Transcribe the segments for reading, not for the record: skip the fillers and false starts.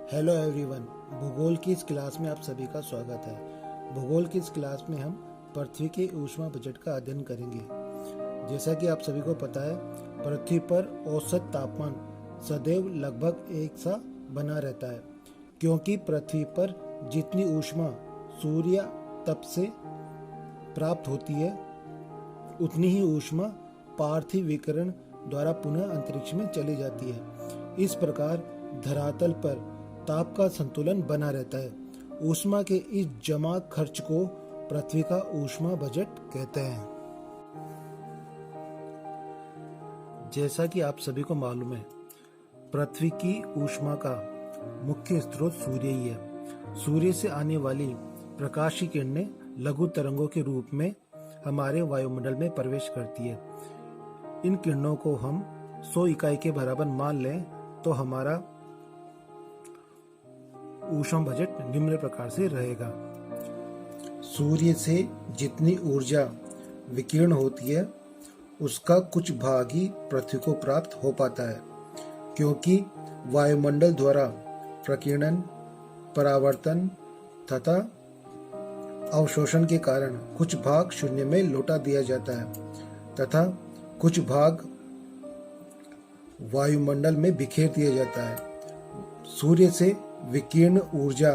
Hello everyone, भूगोल की इस क्लास में आप सभी का स्वागत है। भूगोल की इस क्लास में हम पृथ्वी के ऊष्मा बजट का अध्ययन करेंगे। जैसा कि आप सभी को पता है, पृथ्वी पर औसत तापमान सदैव लगभग एक सा बना रहता है, क्योंकि पृथ्वी पर जितनी ऊष्मा सूर्य तप से प्राप्त होती है, उतनी ही ऊष्मा पार्थिव विकिरण द्वारा पुनः अंतरिक्ष में चली जाती है। इस प्रकार धरातल पर ताप का संतुलन बना रहता है। ऊष्मा के इस जमा खर्च को पृथ्वी का ऊष्मा बजट कहते हैं। जैसा कि आप सभी को मालूम है, पृथ्वी की ऊष्मा का मुख्य स्रोत सूर्य ही है। सूर्य से आने वाली प्रकाश की किरणें लघु तरंगों के रूप में हमारे वायुमंडल में प्रवेश करती है। इन किरणों को हम 100 इकाई के बराबर मान लें तो हमारा ऊष्मा बजट निम्न प्रकार से रहेगा। सूर्य से जितनी ऊर्जा विकीर्ण होती है, उसका कुछ भाग ही पृथ्वी को प्राप्त हो पाता है, क्योंकि वायुमंडल द्वारा प्रकीर्णन, परावर्तन तथा अवशोषण के कारण कुछ भाग शून्य में लौटा दिया जाता है तथा कुछ भाग वायुमंडल में बिखेर दिया जाता है। सूर्य से विकीर्ण ऊर्जा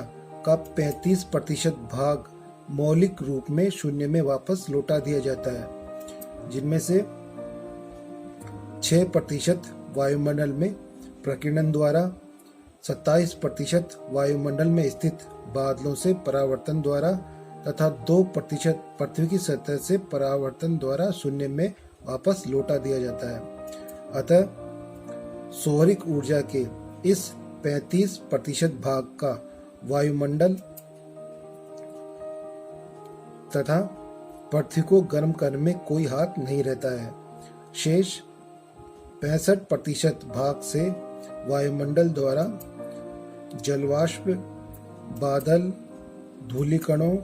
का 35% भाग मौलिक रूप में शून्य में वापस लौटा दिया जाता है, जिनमें से 6% वायुमंडल में प्रकीर्णन द्वारा, 27% वायुमंडल में स्थित बादलों से परावर्तन द्वारा तथा 2% पृथ्वी की सतह से परावर्तन द्वारा शून्य में वापस लौटा दिया जाता है। अतः सौरिक ऊर्जा के इस 35% भाग का वायुमंडल तथा पृथ्वी को गर्म करने में कोई हाथ नहीं रहता है। शेष 65% भाग से वायुमंडल द्वारा जलवाष्प, बादल, धूलिकणों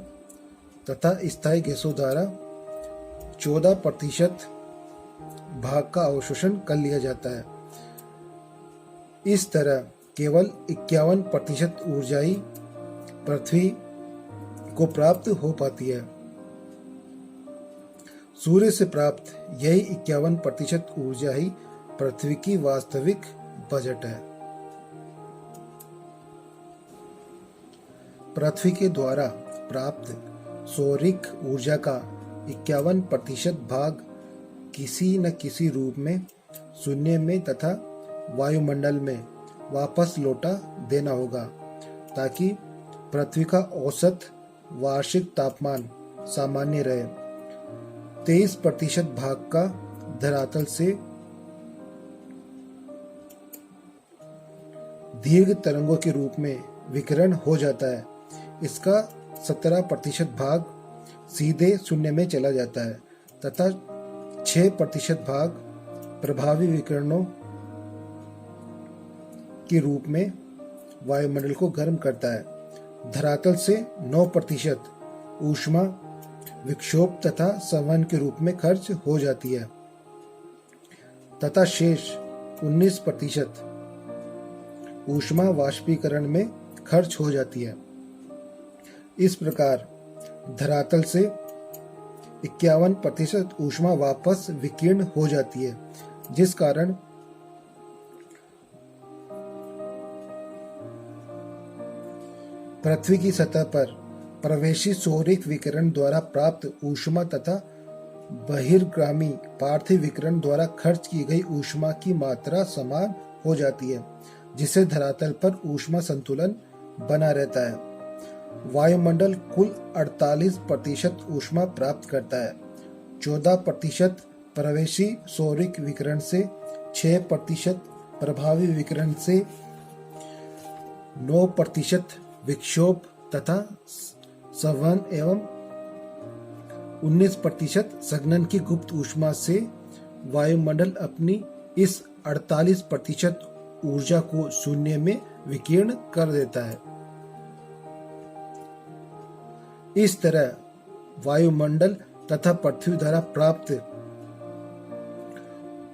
तथा स्थायी गैसों द्वारा 14% भाग का अवशोषण कर लिया जाता है। इस तरह केवल 51% ऊर्जा ही पृथ्वी को प्राप्त हो पाती है। सूर्य से प्राप्त यही 51% ऊर्जा ही पृथ्वी की वास्तविक बजट है। पृथ्वी के द्वारा प्राप्त सौरिक ऊर्जा का 51% भाग किसी न किसी रूप में शून्य में तथा वायुमंडल में वापस लौटा देना होगा, ताकि पृथ्वी का औसत वार्षिक तापमान सामान्य रहे। 23% भाग का धरातल से दीर्घ तरंगों के रूप में विकिरण हो जाता है। इसका 17% भाग सीधे शून्य में चला जाता है तथा 6% भाग प्रभावी विकिरणों के रूप में वायुमंडल को गर्म करता है। धरातल से 9% ऊष्मा विक्षोभ तथा संवहन के रूप में खर्च हो जाती है तथा शेष 19% ऊष्मा वाष्पीकरण में खर्च हो जाती है। इस प्रकार धरातल से 51% ऊष्मा वापस विकीर्ण हो जाती है, जिस कारण पृथ्वी की सतह पर प्रवेशी सौरिक विकिरण द्वारा प्राप्त ऊष्मा तथा बहिर्गामी पार्थिव विकिरण द्वारा खर्च की गई ऊष्मा की मात्रा समान हो जाती है, जिससे धरातल पर ऊष्मा संतुलन बना रहता है। वायुमंडल कुल 48% ऊष्मा प्राप्त करता है। 14% प्रवेशी सौरिक विकिरण से, 6% प्रभावी विकिरण से, 9% विक्षोभ तथा संवहन एवं 19% संघनन की गुप्त ऊष्मा से वायुमंडल अपनी इस 48% ऊर्जा को शून्य में विकीर्ण कर देता है। इस तरह वायुमंडल तथा पृथ्वी द्वारा प्राप्त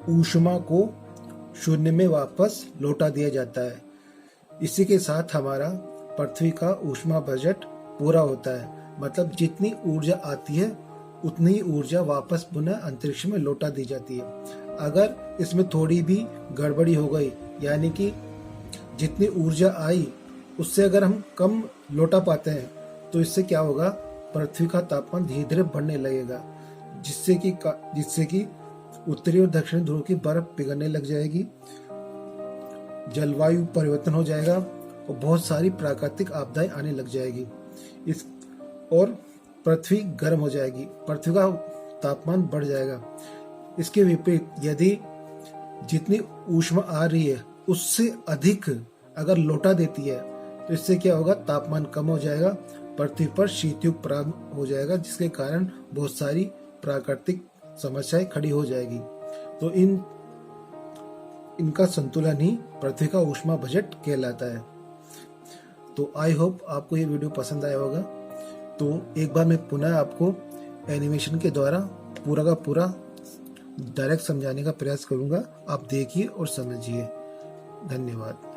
ऊष्मा को शून्य में वापस लौटा दिया जाता है। इसी के साथ हमारा पृथ्वी का ऊष्मा बजट पूरा होता है। मतलब जितनी ऊर्जा आती है उतनी ही ऊर्जा वापस पुनः अंतरिक्ष में लौटा दी जाती है। अगर इसमें थोड़ी भी गड़बड़ी हो गई, यानी कि जितनी ऊर्जा आई उससे अगर हम कम लौटा पाते हैं, तो इससे क्या होगा, पृथ्वी का तापमान धीरे धीरे बढ़ने लगेगा, जिससे कि उत्तरी और दक्षिणी ध्रुव की बर्फ पिघलने लग जाएगी, जलवायु परिवर्तन हो जाएगा और बहुत सारी प्राकृतिक आपदाएं आने लग जाएगी। और पृथ्वी गर्म हो जाएगी, पृथ्वी का तापमान बढ़ जाएगा। इसके विपरीत यदि जितनी ऊष्मा आ रही है उससे अधिक अगर लौटा देती है, तो इससे क्या होगा, तापमान कम हो जाएगा, पृथ्वी पर शीतयुग प्रारंभ हो जाएगा, जिसके कारण बहुत सारी प्राकृतिक समस्याएं खड़ी हो जाएगी। तो इनका संतुलन ही पृथ्वी का ऊष्मा बजट कहलाता है। तो आई होप आपको ये वीडियो पसंद आया होगा। तो एक बार मैं पुनः आपको एनिमेशन के द्वारा पूरा का पूरा डायरेक्ट समझाने का प्रयास करूंगा। आप देखिए और समझिए। धन्यवाद।